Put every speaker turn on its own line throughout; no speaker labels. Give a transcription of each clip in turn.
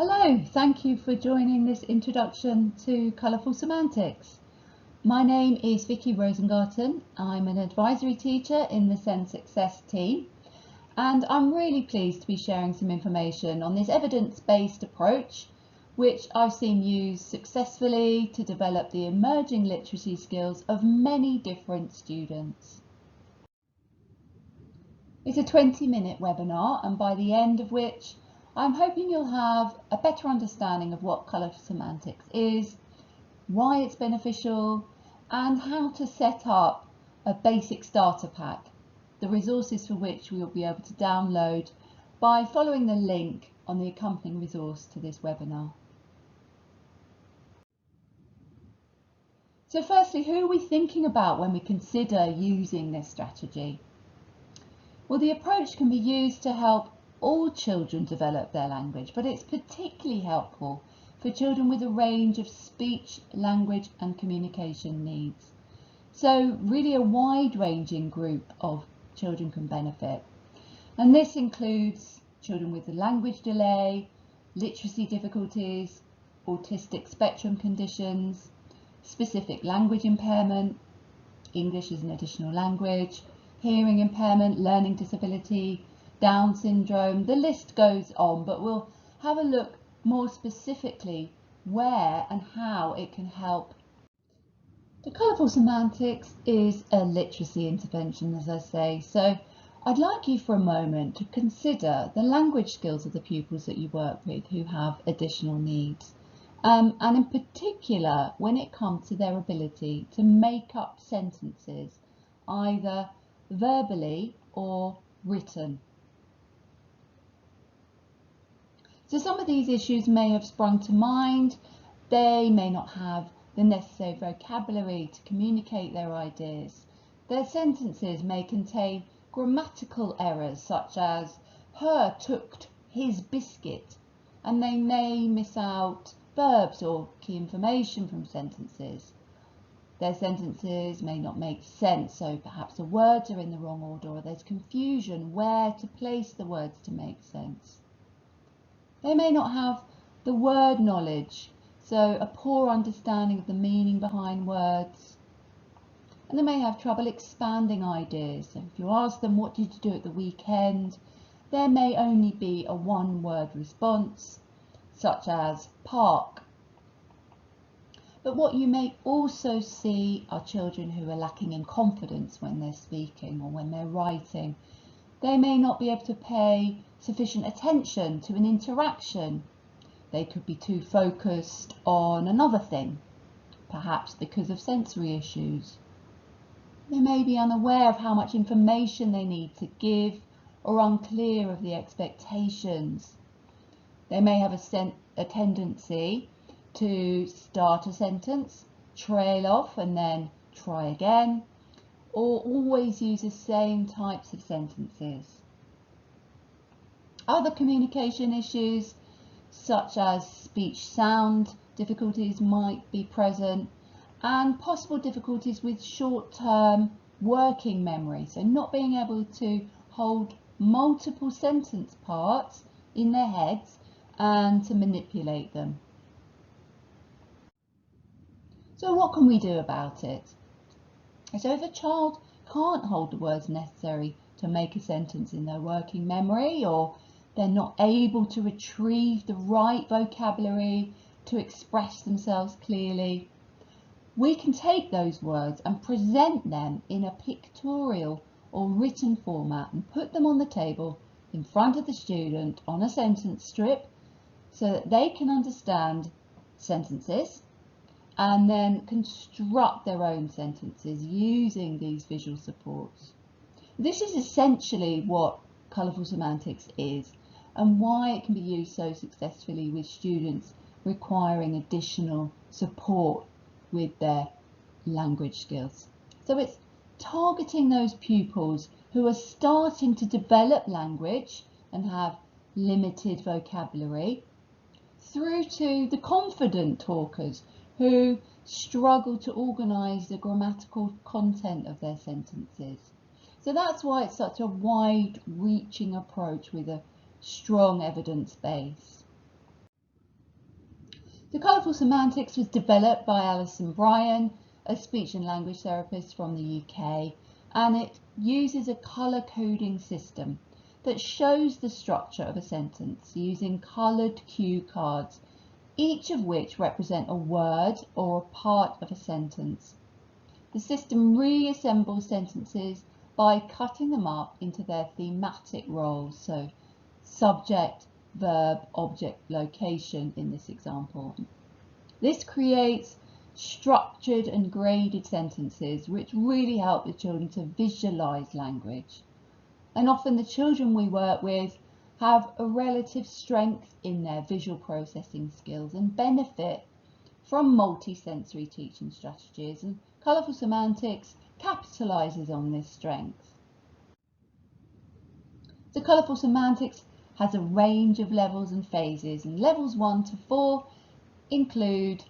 Hello, thank you for joining this introduction to Colourful Semantics. My name is Vicky Rosengarten. I'm an advisory teacher in the Send Success team, and I'm really pleased to be sharing some information on this evidence-based approach, which I've seen used successfully to develop the emerging literacy skills of many different students. It's a 20-minute webinar, and by the end of which I'm hoping you'll have a better understanding of what colourful semantics is, why it's beneficial, and how to set up a basic starter pack, the resources for which we will be able to download by following the link on the accompanying resource to this webinar. So firstly, who are we thinking about when we consider using this strategy? Well, the approach can be used to help all children develop their language, but it's particularly helpful for children with a range of speech, language and communication needs. So really a wide-ranging group of children can benefit. And this includes children with a language delay, literacy difficulties, autistic spectrum conditions, specific language impairment, English as an additional language, hearing impairment, learning disability, Down syndrome, the list goes on, but we'll have a look more specifically where and how it can help. The Colourful Semantics is a literacy intervention, as I say, so I'd like you for a moment to consider the language skills of the pupils that you work with who have additional needs, and in particular when it comes to their ability to make up sentences, either verbally or written. So some of these issues may have sprung to mind. They may not have the necessary vocabulary to communicate their ideas. Their sentences may contain grammatical errors such as her took his biscuit, and they may miss out verbs or key information from sentences. Their sentences may not make sense, so perhaps the words are in the wrong order or there's confusion where to place the words to make sense. They may not have the word knowledge, so a poor understanding of the meaning behind words. And they may have trouble expanding ideas. So if you ask them, what did you do at the weekend? There may only be a one-word response, such as park. But what you may also see are children who are lacking in confidence when they're speaking or when they're writing. They may not be able to pay sufficient attention to an interaction. They could be too focused on another thing, perhaps because of sensory issues. They may be unaware of how much information they need to give or unclear of the expectations. They may have a tendency to start a sentence, trail off and then try again, or always use the same types of sentences. Other communication issues such as speech sound difficulties might be present, and possible difficulties with short-term working memory, so not being able to hold multiple sentence parts in their heads and to manipulate them. So what can we do about it? So if a child can't hold the words necessary to make a sentence in their working memory, or they're not able to retrieve the right vocabulary to express themselves clearly, we can take those words and present them in a pictorial or written format and put them on the table in front of the student on a sentence strip so that they can understand sentences and then construct their own sentences using these visual supports. This is essentially what Colourful Semantics is and why it can be used so successfully with students requiring additional support with their language skills. So it's targeting those pupils who are starting to develop language and have limited vocabulary, through to the confident talkers who struggle to organise the grammatical content of their sentences. So that's why it's such a wide-reaching approach with a strong evidence base. The Colourful Semantics was developed by Alison Bryan, a speech and language therapist from the UK, and it uses a colour coding system that shows the structure of a sentence using coloured cue cards, each of which represent a word or a part of a sentence. The system reassembles sentences by cutting them up into their thematic roles, so subject, verb, object, location in this example. This creates structured and graded sentences which really help the children to visualise language. And often the children we work with have a relative strength in their visual processing skills and benefit from multi-sensory teaching strategies, and Colourful Semantics capitalises on this strength. So Colourful Semantics has a range of levels and phases, and levels 1 to 4 include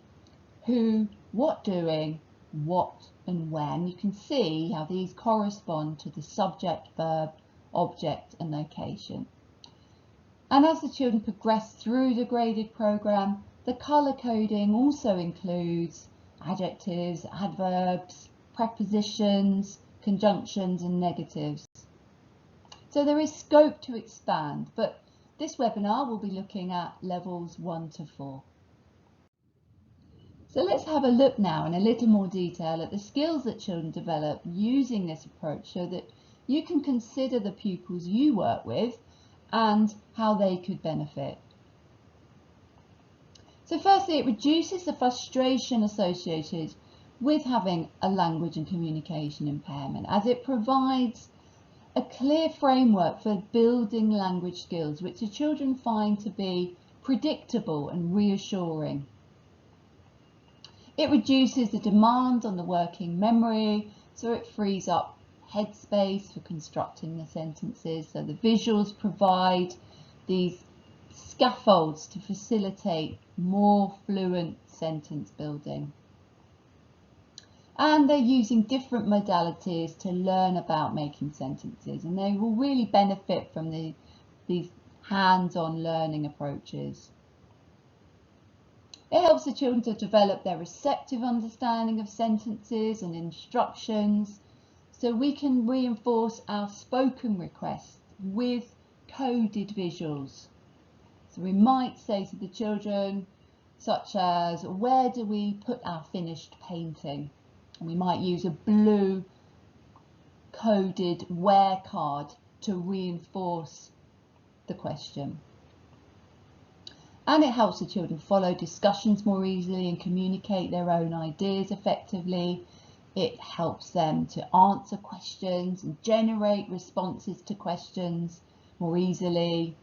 who, what doing, what and when. You can see how these correspond to the subject, verb, object and location. And as the children progress through the graded programme, the colour coding also includes adjectives, adverbs, prepositions, conjunctions and negatives. So there is scope to expand, but this webinar will be looking at levels 1 to 4. So let's have a look now in a little more detail at the skills that children develop using this approach so that you can consider the pupils you work with and how they could benefit. So firstly, it reduces the frustration associated with having a language and communication impairment, as it provides a clear framework for building language skills which the children find to be predictable and reassuring. It reduces the demand on the working memory, so it frees up headspace for constructing the sentences. So the visuals provide these scaffolds to facilitate more fluent sentence building. And they're using different modalities to learn about making sentences, and they will really benefit from these hands-on learning approaches. It helps the children to develop their receptive understanding of sentences and instructions, so we can reinforce our spoken requests with coded visuals. So we might say to the children, such as, where do we put our finished painting? And we might use a blue coded where card to reinforce the question. And it helps the children follow discussions more easily and communicate their own ideas effectively. It helps them to answer questions and generate responses to questions more easily.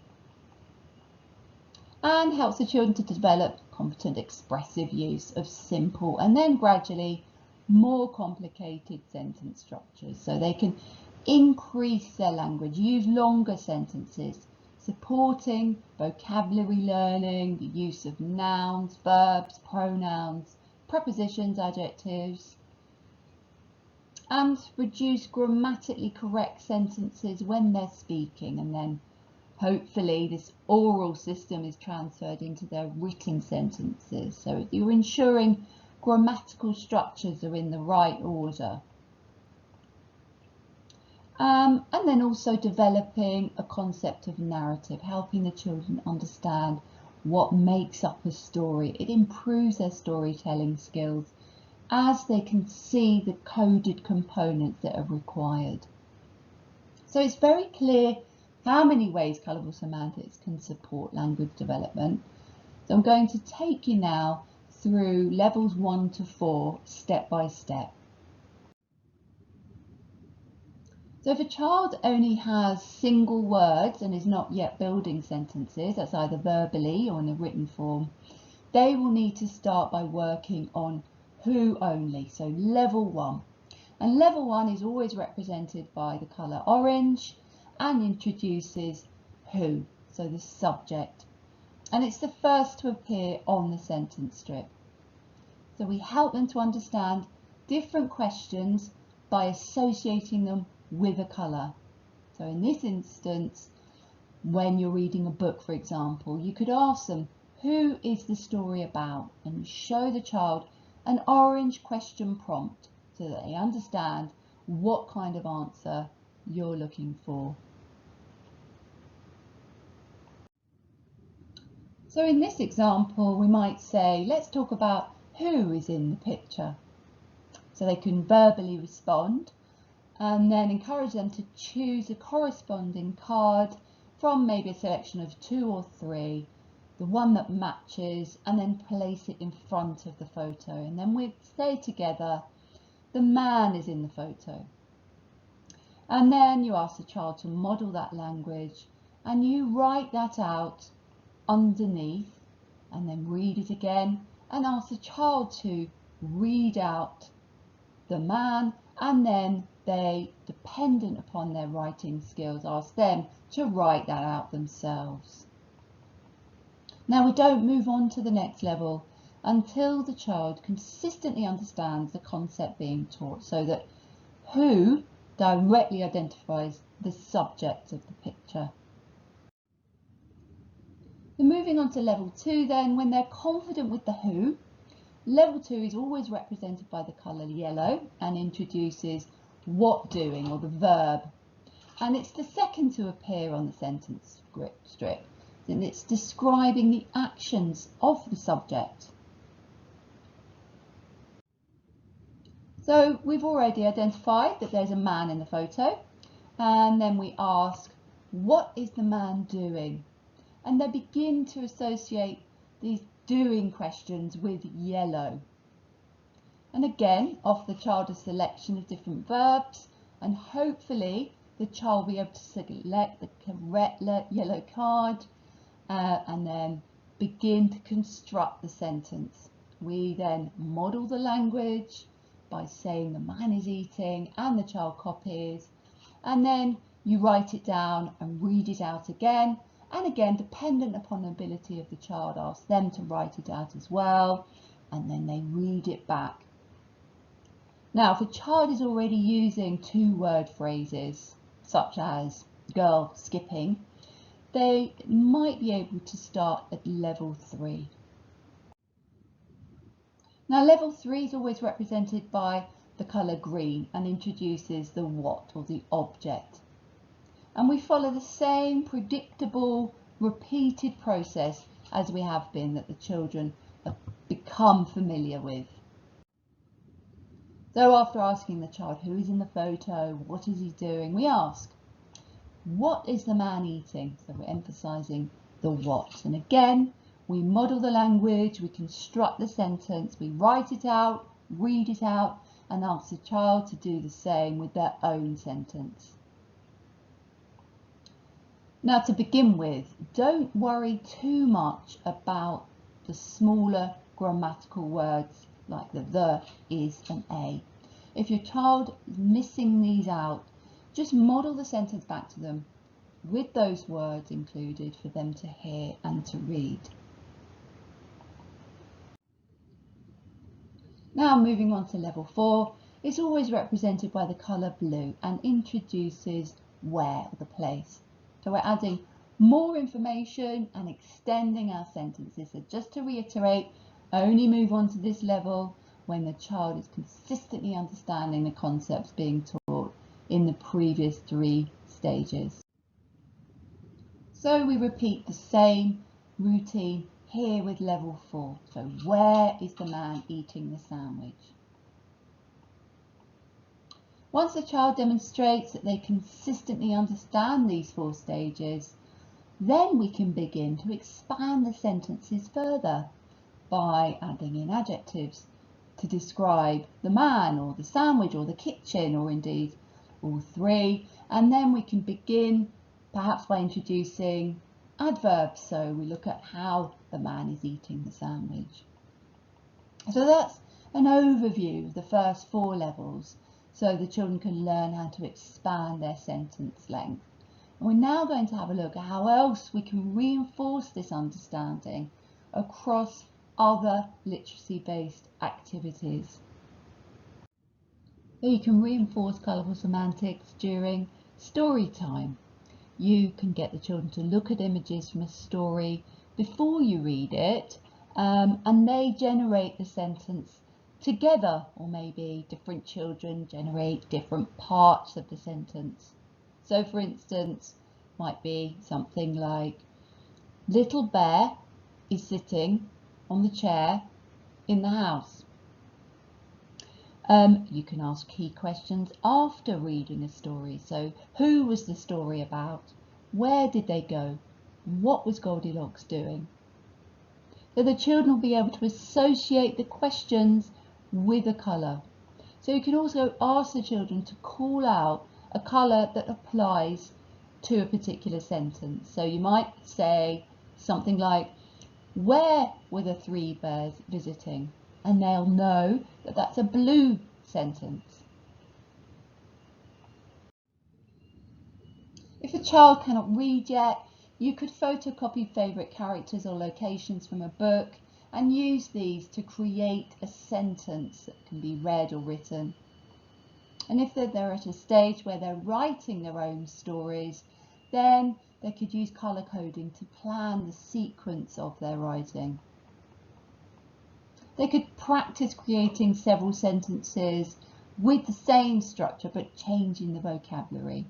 And helps the children to develop competent expressive use of simple and then gradually more complicated sentence structures, so they can increase their language, use longer sentences, supporting vocabulary learning, the use of nouns, verbs, pronouns, prepositions, adjectives, and reduce grammatically correct sentences when they're speaking, and then hopefully this oral system is transferred into their written sentences, so you're ensuring grammatical structures are in the right order. And then also developing a concept of narrative, helping the children understand what makes up a story. It improves their storytelling skills as they can see the coded components that are required. So it's very clear how many ways Colourful Semantics can support language development. So I'm going to take you now through levels 1 to 4 step by step. So if a child only has single words and is not yet building sentences, that's either verbally or in a written form, they will need to start by working on who only, so level 1. And level 1 is always represented by the colour orange and introduces who, so the subject. And it's the first to appear on the sentence strip. So we help them to understand different questions by associating them with a colour. So in this instance, when you're reading a book, for example, you could ask them, who is the story about? And you show the child an orange question prompt so that they understand what kind of answer you're looking for. So in this example, we might say, let's talk about who is in the picture. So they can verbally respond and then encourage them to choose a corresponding card from maybe a selection of 2 or 3, the one that matches, and then place it in front of the photo. And then we say together, the man is in the photo. And then you ask the child to model that language and you write that out underneath and then read it again and ask the child to read out the man, and then they, dependent upon their writing skills, ask them to write that out themselves. Now we don't move on to the next level until the child consistently understands the concept being taught, so that who directly identifies the subject of the picture. And moving on to level 2 then, when they're confident with the who, level 2 is always represented by the colour yellow and introduces what doing, or the verb. And it's the second to appear on the sentence strip. And it's describing the actions of the subject. So we've already identified that there's a man in the photo, and then we ask, what is the man doing? And they begin to associate these doing questions with yellow. And again, offer the child a selection of different verbs, and hopefully the child will be able to select the correct yellow card and then begin to construct the sentence. We then model the language by saying the man is eating, and the child copies, and then you write it down and read it out again. And again, dependent upon the ability of the child, ask them to write it out as well, and then they read it back. Now, if a child is already using 2-word phrases, such as girl skipping, they might be able to start at level 3. Now, level 3 is always represented by the colour green and introduces the what, or the object. And we follow the same predictable, repeated process as we have been, that the children have become familiar with. So after asking the child who is in the photo, what is he doing, we ask, what is the man eating? So we're emphasising the what. And again, we model the language, we construct the sentence, we write it out, read it out, and ask the child to do the same with their own sentence. Now, to begin with, don't worry too much about the smaller grammatical words like the, is, and a. If your child is missing these out, just model the sentence back to them with those words included for them to hear and to read. Now, moving on to level 4, it's always represented by the colour blue and introduces where, or the place. So we're adding more information and extending our sentences. So just to reiterate, only move on to this level when the child is consistently understanding the concepts being taught in the previous 3 stages. So we repeat the same routine here with level 4. So where is the man eating the sandwich? Once the child demonstrates that they consistently understand these 4 stages, then we can begin to expand the sentences further by adding in adjectives to describe the man or the sandwich or the kitchen, or indeed all 3. And then we can begin perhaps by introducing adverbs. So we look at how the man is eating the sandwich. So that's an overview of the first 4 levels, so the children can learn how to expand their sentence length. And we're now going to have a look at how else we can reinforce this understanding across other literacy-based activities. So you can reinforce colourful semantics during story time. You can get the children to look at images from a story before you read it, and they generate the sentence together, or maybe different children generate different parts of the sentence. So for instance, might be something like, little bear is sitting on the chair in the house. You can ask key questions after reading a story. So who was the story about? Where did they go? What was Goldilocks doing? So the children will be able to associate the questions with a colour. So you can also ask the children to call out a colour that applies to a particular sentence. So you might say something like, where were the 3 bears visiting? And they'll know that that's a blue sentence. If a child cannot read yet, you could photocopy favourite characters or locations from a book and use these to create a sentence that can be read or written. And if they're at a stage where they're writing their own stories, then they could use colour coding to plan the sequence of their writing. They could practice creating several sentences with the same structure but changing the vocabulary.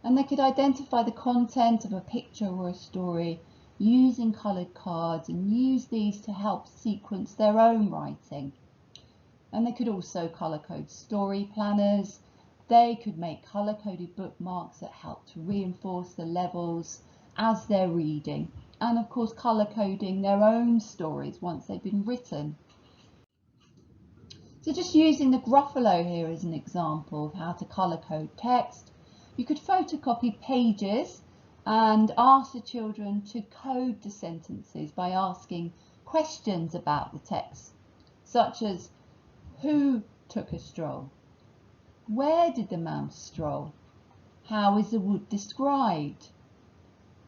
And they could identify the content of a picture or a story using coloured cards and use these to help sequence their own writing. And they could also colour code story planners. They could make colour coded bookmarks that help to reinforce the levels as they're reading. And of course colour coding their own stories once they've been written. So just using the Gruffalo here as an example of how to colour code text, you could photocopy pages and ask the children to code the sentences by asking questions about the text, such as, who took a stroll? Where did the mouse stroll? How is the wood described?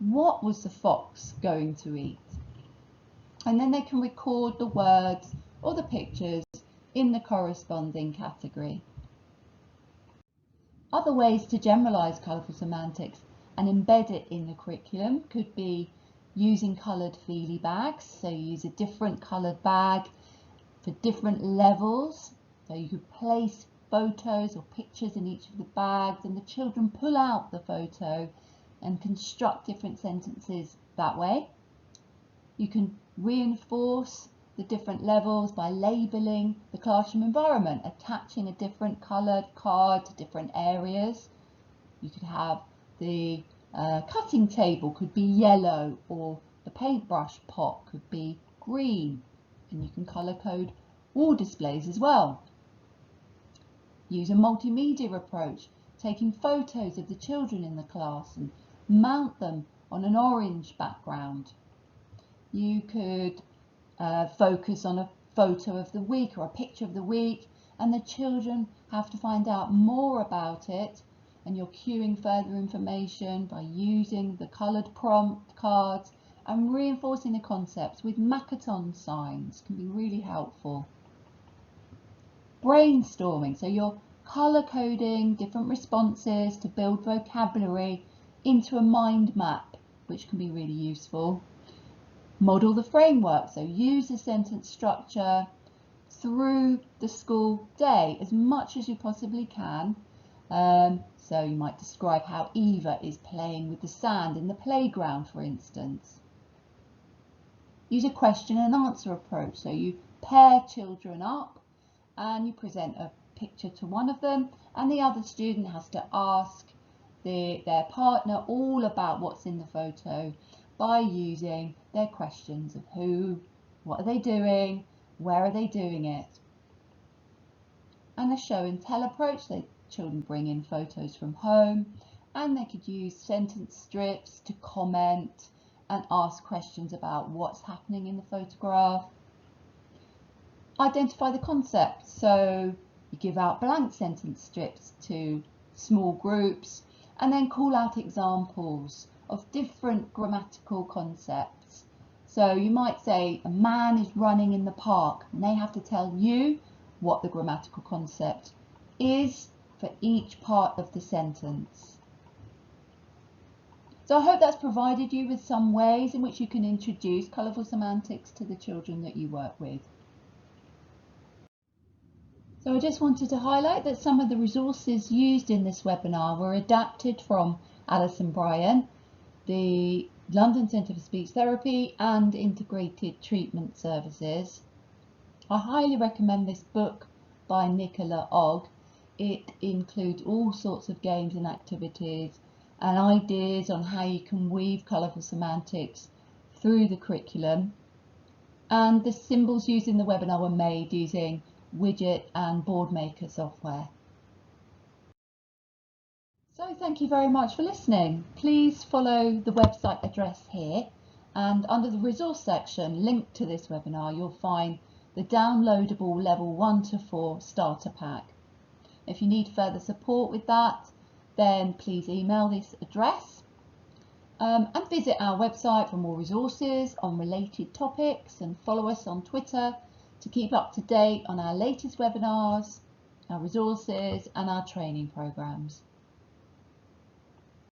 What was the fox going to eat? And then they can record the words or the pictures in the corresponding category. Other ways to generalise colourful semantics and embed it in the curriculum could be using coloured feely bags. So you use a different coloured bag for different levels. So you could place photos or pictures in each of the bags and the children pull out the photo and construct different sentences that way. You can reinforce the different levels by labelling the classroom environment, attaching a different coloured card to different areas. You could have the cutting table could be yellow, or the paintbrush pot could be green, and you can colour code wall displays as well. Use a multimedia approach, taking photos of the children in the class and mount them on an orange background. You could focus on a photo of the week or a picture of the week, and the children have to find out more about it, and you're cueing further information by using the coloured prompt cards and reinforcing the concepts with Makaton signs can be really helpful. Brainstorming, so you're colour coding different responses to build vocabulary into a mind map, which can be really useful. Model the framework, so use the sentence structure through the school day as much as you possibly can. So you might describe how Eva is playing with the sand in the playground, for instance. Use a question and answer approach, so you pair children up and you present a picture to one of them and the other student has to ask their partner all about what's in the photo by using their questions of who, what are they doing, where are they doing it. And a show and tell approach, so children bring in photos from home and they could use sentence strips to comment and ask questions about what's happening in the photograph. Identify the concept, so you give out blank sentence strips to small groups and then call out examples of different grammatical concepts. So you might say a man is running in the park and they have to tell you what the grammatical concept is for each part of the sentence. So I hope that's provided you with some ways in which you can introduce colourful semantics to the children that you work with. So I just wanted to highlight that some of the resources used in this webinar were adapted from Alison Bryan, the London Centre for Speech Therapy and Integrated Treatment Services. I highly recommend this book by Nicola Ogg. It includes all sorts of games and activities and ideas on how you can weave colourful semantics through the curriculum. And the symbols used in the webinar were made using widget and board maker software. So thank you very much for listening. Please follow the website address here, and under the resource section linked to this webinar you'll find the downloadable level 1 to 4 starter pack. If you need further support with that, then please email this address and visit our website for more resources on related topics, and follow us on Twitter to keep up to date on our latest webinars, our resources and our training programs.